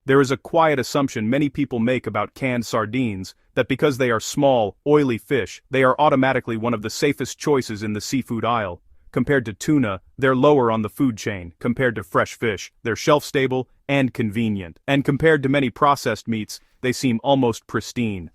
There is a quiet assumption many people make about canned sardines, that because they are small, oily fish, they are automatically one of the safest choices in the seafood aisle. Compared to tuna, they're lower on the food chain. Compared to fresh fish, they're shelf-stable and convenient. And compared to many processed meats, they seem almost pristine.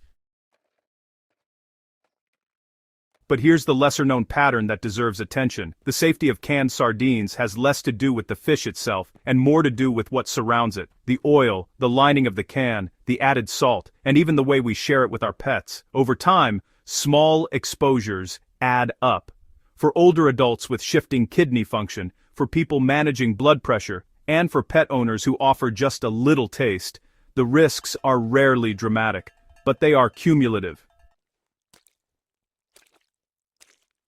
But here's the lesser-known pattern that deserves attention. The safety of canned sardines has less to do with the fish itself, and more to do with what surrounds it. The oil, the lining of the can, the added salt, and even the way we share it with our pets. Over time, small exposures add up. For older adults with shifting kidney function, for people managing blood pressure, and for pet owners who offer just a little taste, the risks are rarely dramatic, but they are cumulative.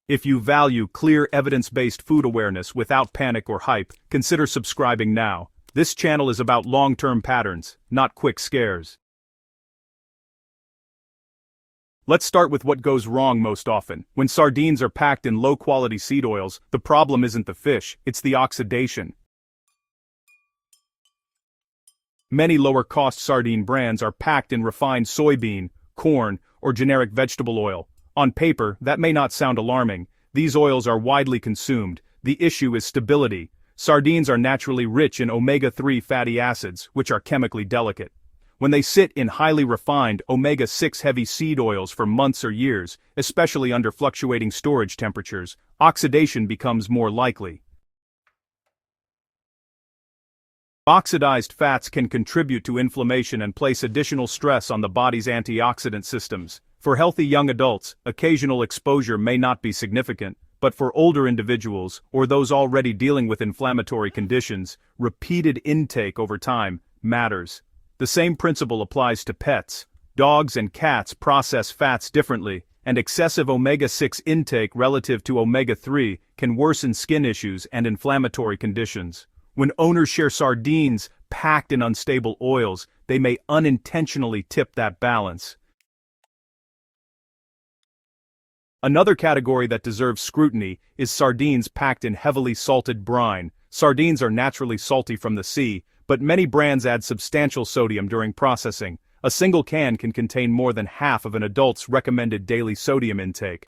If you value clear evidence-based food awareness without panic or hype, consider subscribing now. This channel is about long-term patterns, not quick scares. Let's start with what goes wrong most often. When sardines are packed in low-quality seed oils, the problem isn't the fish, it's the oxidation. Many lower-cost sardine brands are packed in refined soybean, corn, or generic vegetable oil. On paper, that may not sound alarming. These oils are widely consumed. The issue is stability. Sardines are naturally rich in omega-3 fatty acids, which are chemically delicate. When they sit in highly refined omega-6 heavy seed oils for months or years, especially under fluctuating storage temperatures, oxidation becomes more likely. Oxidized fats can contribute to inflammation and place additional stress on the body's antioxidant systems. For healthy young adults, occasional exposure may not be significant, but for older individuals, or those already dealing with inflammatory conditions, repeated intake over time matters. The same principle applies to pets. Dogs and cats process fats differently, and excessive omega-6 intake relative to omega-3 can worsen skin issues and inflammatory conditions. When owners share sardines packed in unstable oils, they may unintentionally tip that balance. Another category that deserves scrutiny is sardines packed in heavily salted brine. Sardines are naturally salty from the sea, but many brands add substantial sodium during processing. A single can contain more than half of an adult's recommended daily sodium intake.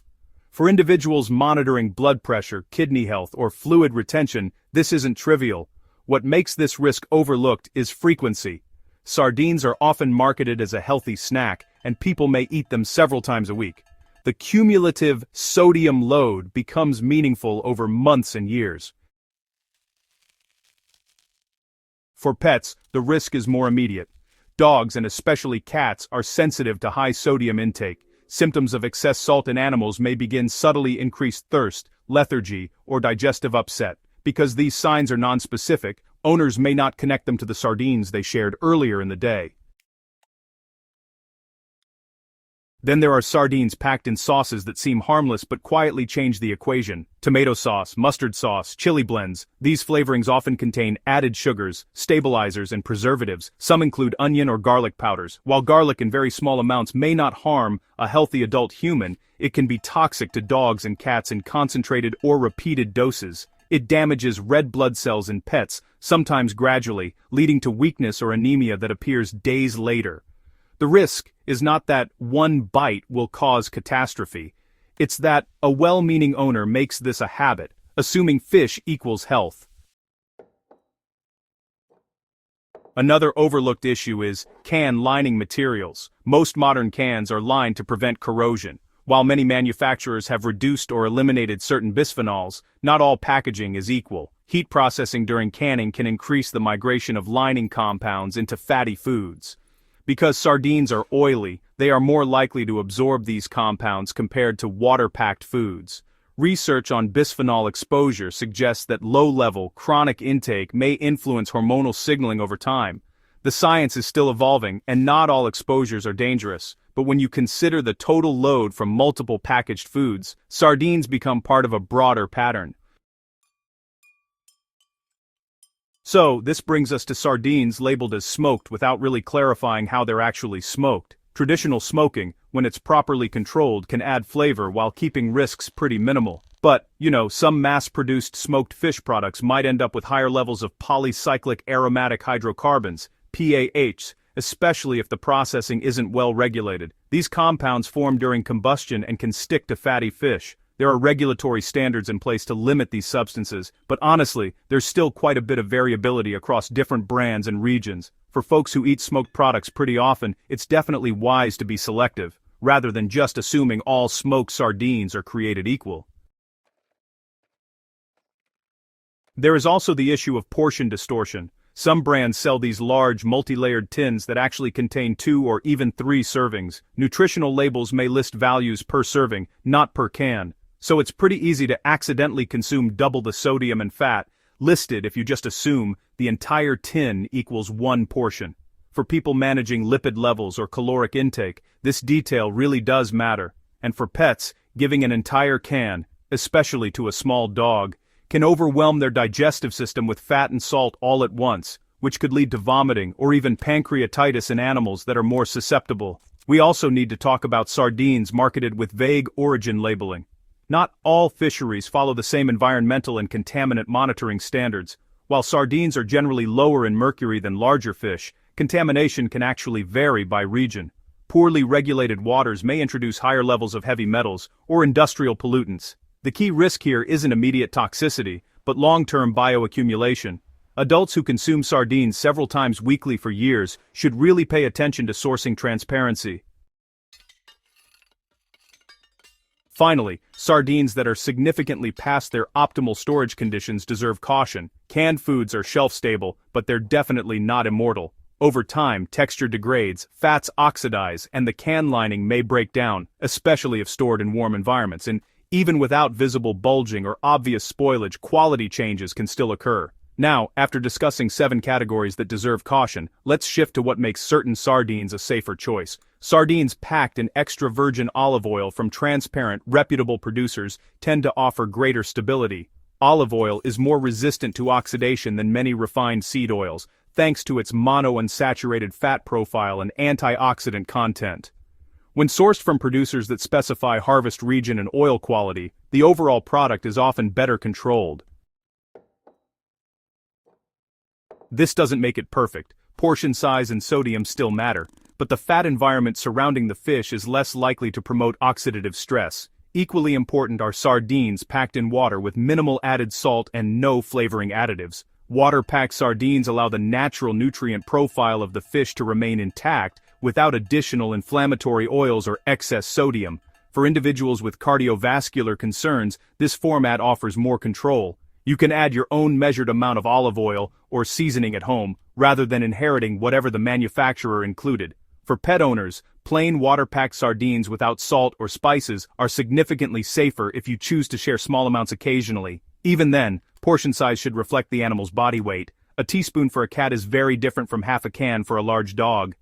For individuals monitoring blood pressure, kidney health, or fluid retention, this isn't trivial. What makes this risk overlooked is frequency. Sardines are often marketed as a healthy snack, and people may eat them several times a week. The cumulative sodium load becomes meaningful over months and years. For pets, the risk is more immediate. Dogs and especially cats are sensitive to high sodium intake. Symptoms of excess salt in animals may begin subtly increased thirst, lethargy, or digestive upset. Because these signs are nonspecific, owners may not connect them to the sardines they shared earlier in the day. Then there are sardines packed in sauces that seem harmless but quietly change the equation. Tomato sauce, mustard sauce, chili blends. These flavorings often contain added sugars, stabilizers, and preservatives. Some include onion or garlic powders. While garlic in very small amounts may not harm a healthy adult human, it can be toxic to dogs and cats in concentrated or repeated doses. It damages red blood cells in pets, sometimes gradually, leading to weakness or anemia that appears days later. The risk is not that one bite will cause catastrophe. It's that a well-meaning owner makes this a habit, assuming fish equals health. Another overlooked issue is can lining materials. Most modern cans are lined to prevent corrosion. While many manufacturers have reduced or eliminated certain bisphenols, not all packaging is equal. Heat processing during canning can increase the migration of lining compounds into fatty foods. Because sardines are oily, they are more likely to absorb these compounds compared to water-packed foods. Research on bisphenol exposure suggests that low-level, chronic intake may influence hormonal signaling over time. The science is still evolving, and not all exposures are dangerous. But when you consider the total load from multiple packaged foods, sardines become part of a broader pattern. So, this brings us to sardines labeled as smoked without really clarifying how they're actually smoked. Traditional smoking, when it's properly controlled, can add flavor while keeping risks pretty minimal. But, some mass-produced smoked fish products might end up with higher levels of polycyclic aromatic hydrocarbons. PAH, especially if the processing isn't well regulated. These compounds form during combustion and can stick to fatty fish. There are regulatory standards in place to limit these substances, but honestly, there's still quite a bit of variability across different brands and regions. For folks who eat smoked products pretty often, it's definitely wise to be selective, rather than just assuming all smoked sardines are created equal. There is also the issue of portion distortion. Some brands sell these large, multi-layered tins that actually contain 2 or even 3 servings. Nutritional labels may list values per serving, not per can, so it's pretty easy to accidentally consume double the sodium and fat listed if you just assume the entire tin equals 1 portion. For people managing lipid levels or caloric intake, this detail really does matter. And for pets, giving an entire can, especially to a small dog, can overwhelm their digestive system with fat and salt all at once, which could lead to vomiting or even pancreatitis in animals that are more susceptible. We also need to talk about sardines marketed with vague origin labeling. Not all fisheries follow the same environmental and contaminant monitoring standards. While sardines are generally lower in mercury than larger fish, contamination can actually vary by region. Poorly regulated waters may introduce higher levels of heavy metals or industrial pollutants. The key risk here isn't immediate toxicity, but long-term bioaccumulation. Adults who consume sardines several times weekly for years should really pay attention to sourcing transparency. Finally, sardines that are significantly past their optimal storage conditions deserve caution. Canned foods are shelf-stable, but they're definitely not immortal. Over time, texture degrades, fats oxidize, and the can lining may break down, especially if stored in warm environments. And even without visible bulging or obvious spoilage, quality changes can still occur. Now, after discussing 7 categories that deserve caution, let's shift to what makes certain sardines a safer choice. Sardines packed in extra virgin olive oil from transparent, reputable producers tend to offer greater stability. Olive oil is more resistant to oxidation than many refined seed oils, thanks to its monounsaturated fat profile and antioxidant content. When sourced from producers that specify harvest region and oil quality, the overall product is often better controlled. This doesn't make it perfect. Portion size and sodium still matter, but the fat environment surrounding the fish is less likely to promote oxidative stress. Equally important are sardines packed in water with minimal added salt and no flavoring additives. Water-packed sardines allow the natural nutrient profile of the fish to remain intact without additional inflammatory oils or excess sodium. For individuals with cardiovascular concerns, this format offers more control. You can add your own measured amount of olive oil or seasoning at home, rather than inheriting whatever the manufacturer included. For pet owners, plain water-packed sardines without salt or spices are significantly safer if you choose to share small amounts occasionally. Even then, portion size should reflect the animal's body weight. A teaspoon for a cat is very different from half a can for a large dog.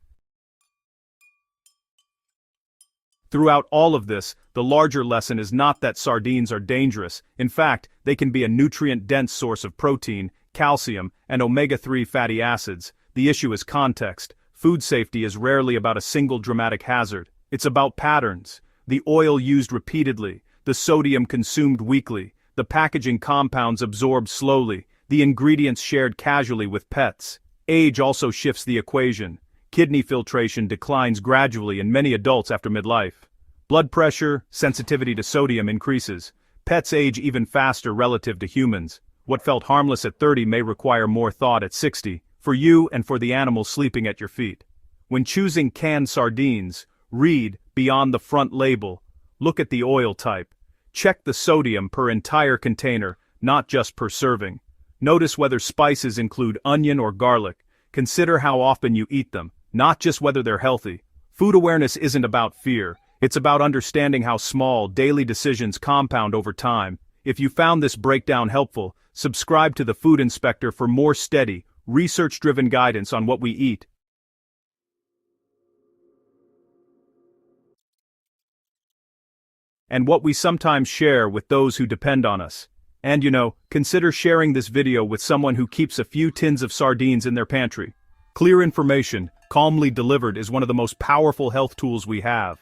Throughout all of this, the larger lesson is not that sardines are dangerous. In fact, they can be a nutrient-dense source of protein, calcium, and omega-3 fatty acids. The issue is context. Food safety is rarely about a single dramatic hazard. It's about patterns. The oil used repeatedly, the sodium consumed weekly, the packaging compounds absorbed slowly, the ingredients shared casually with pets. Age also shifts the equation. Kidney filtration declines gradually in many adults after midlife. Blood pressure, sensitivity to sodium increases. Pets age even faster relative to humans. What felt harmless at 30 may require more thought at 60, for you and for the animals sleeping at your feet. When choosing canned sardines, read beyond the front label. Look at the oil type. Check the sodium per entire container, not just per serving. Notice whether spices include onion or garlic. Consider how often you eat them, not just whether they're healthy. Food awareness isn't about fear. It's about understanding how small, daily decisions compound over time. If you found this breakdown helpful, subscribe to the Food Inspector for more steady, research-driven guidance on what we eat. And what we sometimes share with those who depend on us. And consider sharing this video with someone who keeps a few tins of sardines in their pantry. Clear information, calmly delivered, is one of the most powerful health tools we have.